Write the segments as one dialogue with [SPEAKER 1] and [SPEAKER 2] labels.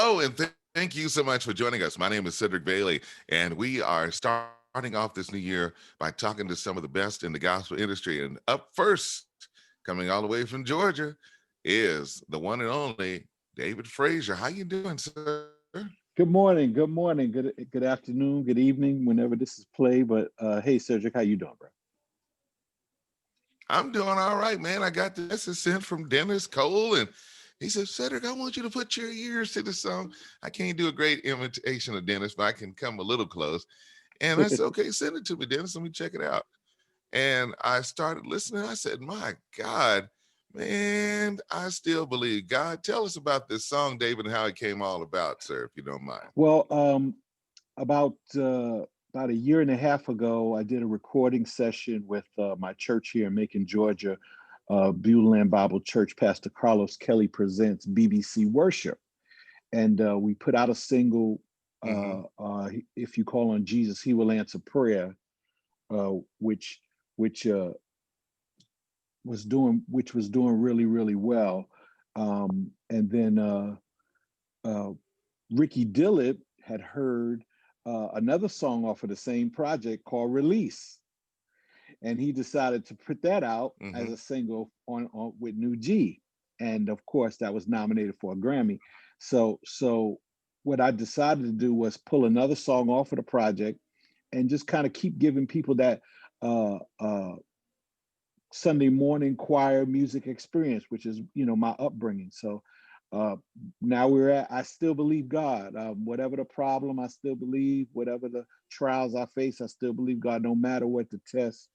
[SPEAKER 1] Oh, and thank you so much for joining us. My name is Cedric Bailey, and we are starting off this new year by talking to some of the best in the gospel industry. And up first, coming all the way from Georgia, is the one and only David Frazier. How you doing, sir?
[SPEAKER 2] Good morning, good afternoon, good evening, whenever this is played. But hey, Cedric, how you doing, bro?
[SPEAKER 1] I'm doing all right, man. I got the message sent from Dennis Cole, and he said, Cedric, I want you to put your ears to the song. I can't do a great imitation of Dennis, but I can come a little close. And I said, okay, send it to me, Dennis. Let me check it out. And I started listening. I said, my God, man, I still believe God. Tell us about this song, David, and how it came all about, sir, if you don't mind.
[SPEAKER 2] Well, about a year and a half ago, I did a recording session with my church here in Macon, Georgia, Beulah Land Bible Church. Pastor Carlos Kelly presents BBC Worship, and we put out a single. If you call on Jesus, He will answer prayer, which was doing really well. And then Ricky Dillard had heard another song off of the same project called Release, and he decided to put that out as a single on with New G, and of course that was nominated for a Grammy. So what I decided to do was pull another song off of the project and just kind of keep giving people that Sunday morning choir music experience, which is, my upbringing. So now we're at, I still believe God. Whatever the problem, I still believe. Whatever the trials I face, I still believe God. No matter what the test,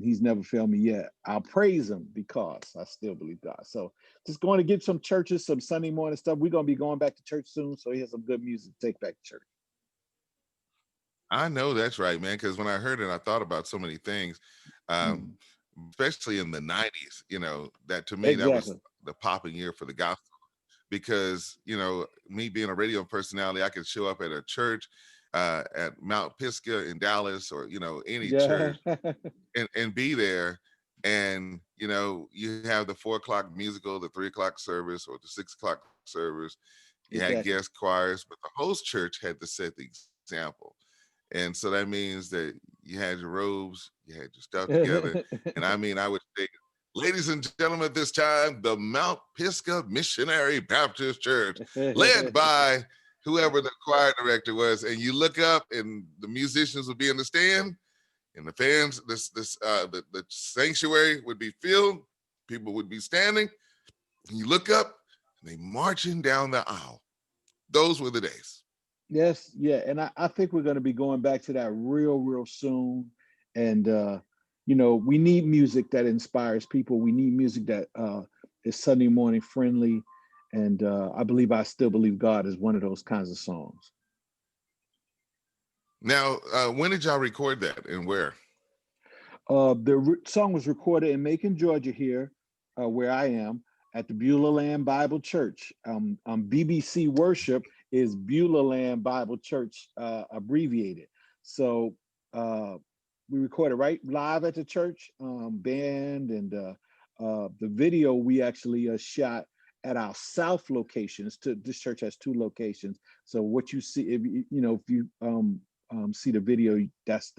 [SPEAKER 2] He's never failed me yet. I'll praise Him because I still believe God. So just going to get some churches, some Sunday morning stuff. We're going to be going back to church soon. So here's some good music to take back to church.
[SPEAKER 1] I know that's right, man, because when I heard it, I thought about so many things, especially in the 90s, that to me, that was the popping year for the gospel. Because, me being a radio personality, I could show up at a church at Mount Pisgah in Dallas or, any church and be there. And, you have the 4:00 musical, the 3:00 service or the 6:00 service. You had guest choirs, but the host church had to set the example. And so that means that you had your robes, you had your stuff together. And I would say, ladies and gentlemen, at this time, the Mount Pisgah Missionary Baptist Church, led by whoever the choir director was. And you look up and the musicians would be in the stand and the fans, the sanctuary would be filled. People would be standing. And you look up and they marching down the aisle. Those were the days.
[SPEAKER 2] Yes, yeah, and I think we're going to be going back to that real soon. And we need music that inspires people. We need music that is Sunday morning friendly, and I still believe God is one of those kinds of songs.
[SPEAKER 1] Now, when did y'all record that and where?
[SPEAKER 2] The song was recorded in Macon, Georgia, here, where I am, at the Beulah Land Bible Church. BBC Worship is Beulah Land Bible Church, abbreviated. So we recorded right live at the church, band, and the video we actually shot at our south locations. This church has two locations. So what you see, if you see the video, that's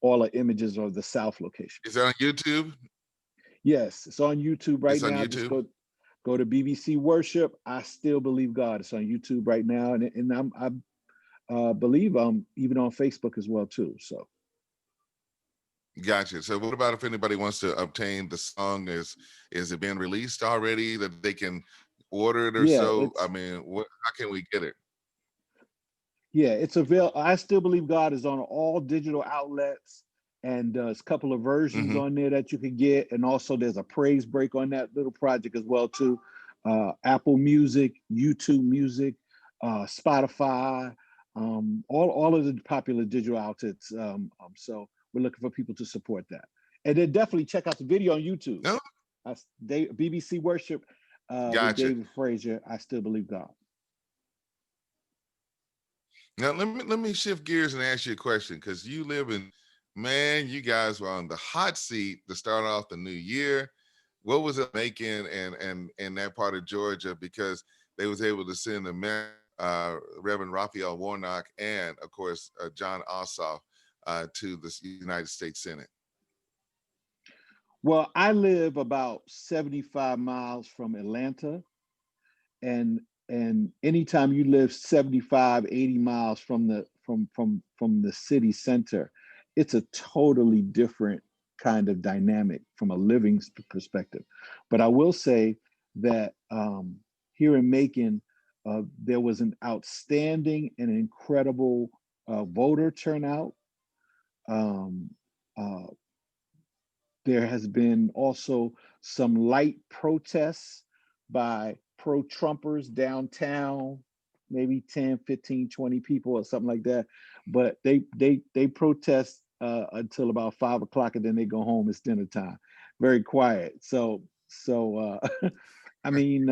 [SPEAKER 2] all the images of the south location.
[SPEAKER 1] Is it on YouTube?
[SPEAKER 2] Yes, it's on YouTube right now. Just go to BBC Worship. I still believe God. It's on YouTube right now, and I believe even on Facebook as well too. So,
[SPEAKER 1] gotcha. So, what about if anybody wants to obtain the song? Is it being released already that they can order it or so? How can we get it?
[SPEAKER 2] Yeah, it's available. I Still Believe God is on all digital outlets. And there's a couple of versions on there that you can get. And also there's a praise break on that little project as well too. Apple Music, YouTube Music, Spotify, all of the popular digital outlets. So we're looking for people to support that. And then definitely check out the video on YouTube.
[SPEAKER 1] No?
[SPEAKER 2] BBC Worship with David Frazier, I Still Believe God.
[SPEAKER 1] Now let me shift gears and ask you a question, because you live in, man, you guys were on the hot seat to start off the new year. What was it making and that part of Georgia, because they was able to send Reverend Raphael Warnock, and of course John Ossoff to the United States Senate?
[SPEAKER 2] Well, I live about 75 miles from Atlanta, and anytime you live 75, 80 miles from the city center, it's a totally different kind of dynamic from a living perspective. But I will say that here in Macon, there was an outstanding and incredible voter turnout. Um, uh, there has been also some light protests by pro-Trumpers downtown, maybe 10, 15, 20 people or something like that. But they protest until about 5 o'clock, and then they go home. It's dinner time. Very quiet. I mean,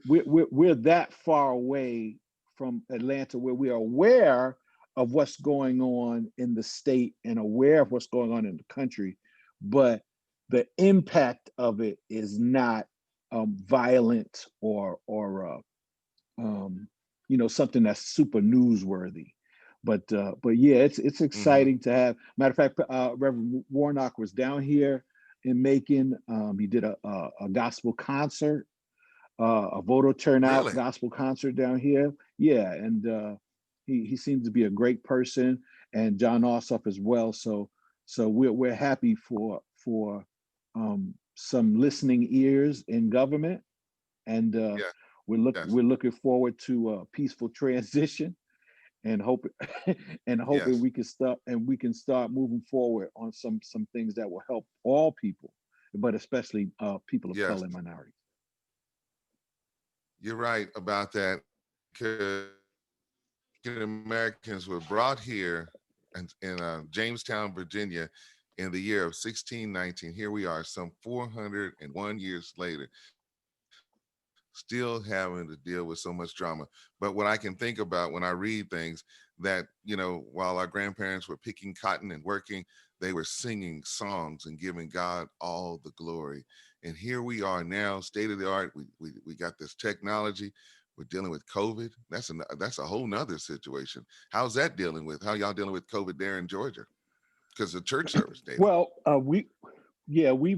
[SPEAKER 2] we're that far away from Atlanta where we are aware of what's going on in the state and aware of what's going on in the country, but the impact of it is not violent or something that's super newsworthy. But yeah, it's
[SPEAKER 1] Mm-hmm.
[SPEAKER 2] exciting to have. Matter of fact, Reverend Warnock was down here in Macon. He did a gospel concert, a voter turnout
[SPEAKER 1] Really?
[SPEAKER 2] gospel concert down here. Yeah, and he seems to be a great person, and John Ossoff as well. So we're happy for some listening ears in government, and
[SPEAKER 1] Yeah. Yes.
[SPEAKER 2] we're looking forward to a peaceful transition, and hope and hoping
[SPEAKER 1] Yes.
[SPEAKER 2] we can start moving forward on some things that will help all people, but especially people of
[SPEAKER 1] Yes.
[SPEAKER 2] color and minorities.
[SPEAKER 1] You're right about that, because African Americans were brought here in Jamestown, Virginia, in the year of 1619. Here we are, some 401 years later, still having to deal with so much drama. But what I can think about when I read things, that, while our grandparents were picking cotton and working, they were singing songs and giving God all the glory. And here we are now, state of the art. We got this technology. We're dealing with COVID. That's a whole nother situation. How's that dealing with? How y'all dealing with COVID there in Georgia? Because the church service, David.
[SPEAKER 2] Well, we've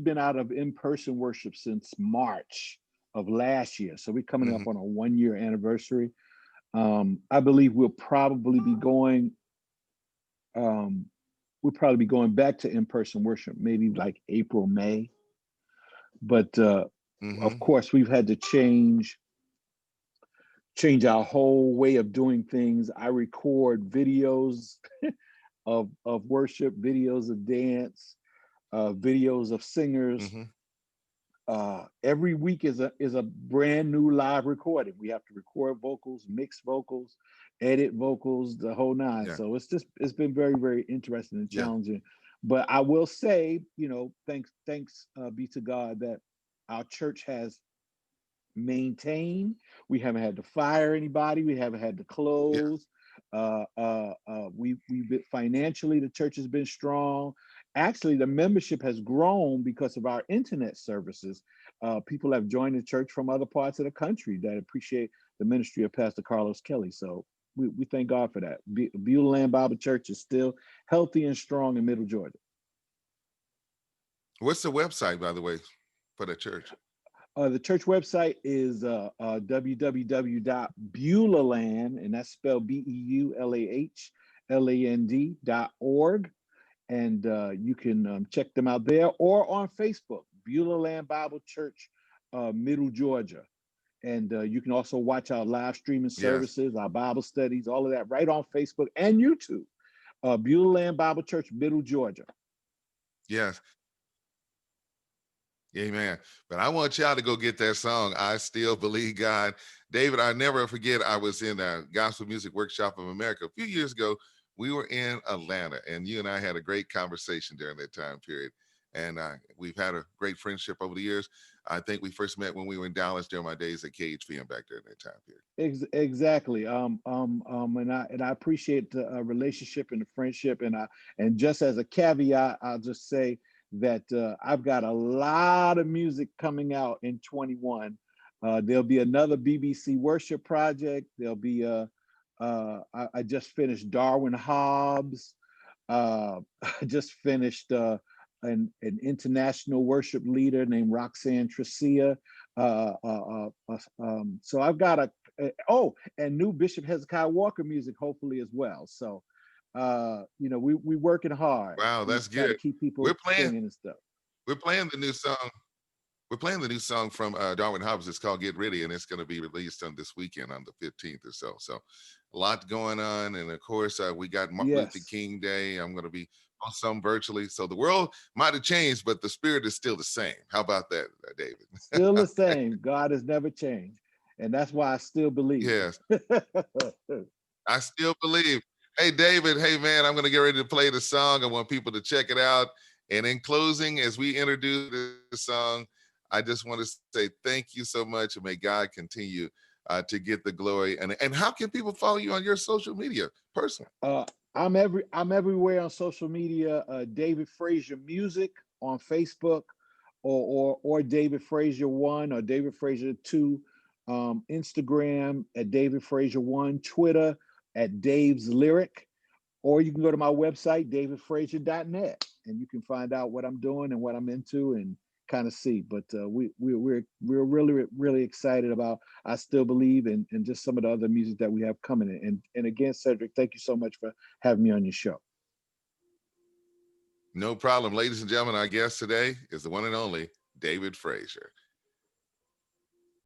[SPEAKER 2] been out of in-person worship since March of last year, so we're coming up
[SPEAKER 1] Hmm.
[SPEAKER 2] on a 1 year anniversary. I believe um, we'll probably be going back to in-person worship maybe like April, May. But of
[SPEAKER 1] Hmm.
[SPEAKER 2] course, we've had to change our whole way of doing things. I record videos of worship, videos of dance, videos of singers.
[SPEAKER 1] Hmm.
[SPEAKER 2] Every week is a brand new live recording. We have to record vocals, mix vocals, edit vocals, the whole nine.
[SPEAKER 1] Yeah.
[SPEAKER 2] So it's been very, very interesting and
[SPEAKER 1] Yeah.
[SPEAKER 2] challenging. But I will say, thanks be to God that our church has maintained. We haven't had to fire anybody. We haven't had to
[SPEAKER 1] Yeah.
[SPEAKER 2] close. We've been financially, the church has been strong. Actually, the membership has grown because of our internet services. People have joined the church from other parts of the country that appreciate the ministry of Pastor Carlos Kelly. So we thank God for that. Beulah Land Bible Church is still healthy and strong in Middle Georgia.
[SPEAKER 1] What's the website, by the way, for the church?
[SPEAKER 2] The church website is www.beulahland, and that's spelled BEULAHLAND.org. And you can check them out there or on Facebook, Beulah Land Bible Church, Middle Georgia. And you can also watch our live streaming
[SPEAKER 1] Yes.
[SPEAKER 2] services, our Bible studies, all of that right on Facebook and YouTube. Beulah Land Bible Church, Middle Georgia.
[SPEAKER 1] Yes. Amen. But I want y'all to go get that song, I Still Believe God. David, I never forget, I was in a Gospel Music Workshop of America a few years ago. We were in Atlanta, and you and I had a great conversation during that time period. And we've had a great friendship over the years. I think we first met when we were in Dallas during my days at KHPM back there in that time period.
[SPEAKER 2] Exactly. And I appreciate the relationship and the friendship. And just as a caveat, I'll just say that I've got a lot of music coming out in 21. There'll be another BBC worship project. There'll be I just finished Darwin Hobbs. I just finished an international worship leader named Roxanne Tricia. So I've got and new Bishop Hezekiah Walker music, hopefully as well. So, we working hard.
[SPEAKER 1] Wow,
[SPEAKER 2] We
[SPEAKER 1] that's
[SPEAKER 2] try to
[SPEAKER 1] good.
[SPEAKER 2] keep people
[SPEAKER 1] We're playing.
[SPEAKER 2] singing and stuff.
[SPEAKER 1] We're playing the new song. We're playing the new song from Darwin Hobbs. It's called "Get Ready," and it's going to be released on this weekend on the 15th or so. So, a lot going on, and of course, we got Martin Luther King Day. I'm going to be on some virtually. So the world might have changed, but the spirit is still the same. How about that, David?
[SPEAKER 2] Still the same. God has never changed, and that's why I still believe.
[SPEAKER 1] Yes, I still believe. Hey, David. Hey, man, I'm going to get ready to play the song. I want people to check it out. And in closing, as we introduce this song, I just want to say thank you so much, and may God continue to get the glory. And how can people follow you on your social media personally?
[SPEAKER 2] I'm everywhere on social media. David Frazier Music on Facebook, or David Frazier 1 or David Frazier 2. Instagram at David Frazier 1. Twitter at Dave's Lyric. Or you can go to my website, davidfrazier.net, and you can find out what I'm doing and what I'm into and kind of see. But we're really, really excited about I Still Believe and just some of the other music that we have coming in. And again, Cedric, thank you so much for having me on your show.
[SPEAKER 1] No problem. Ladies and gentlemen, our guest today is the one and only David Frazier.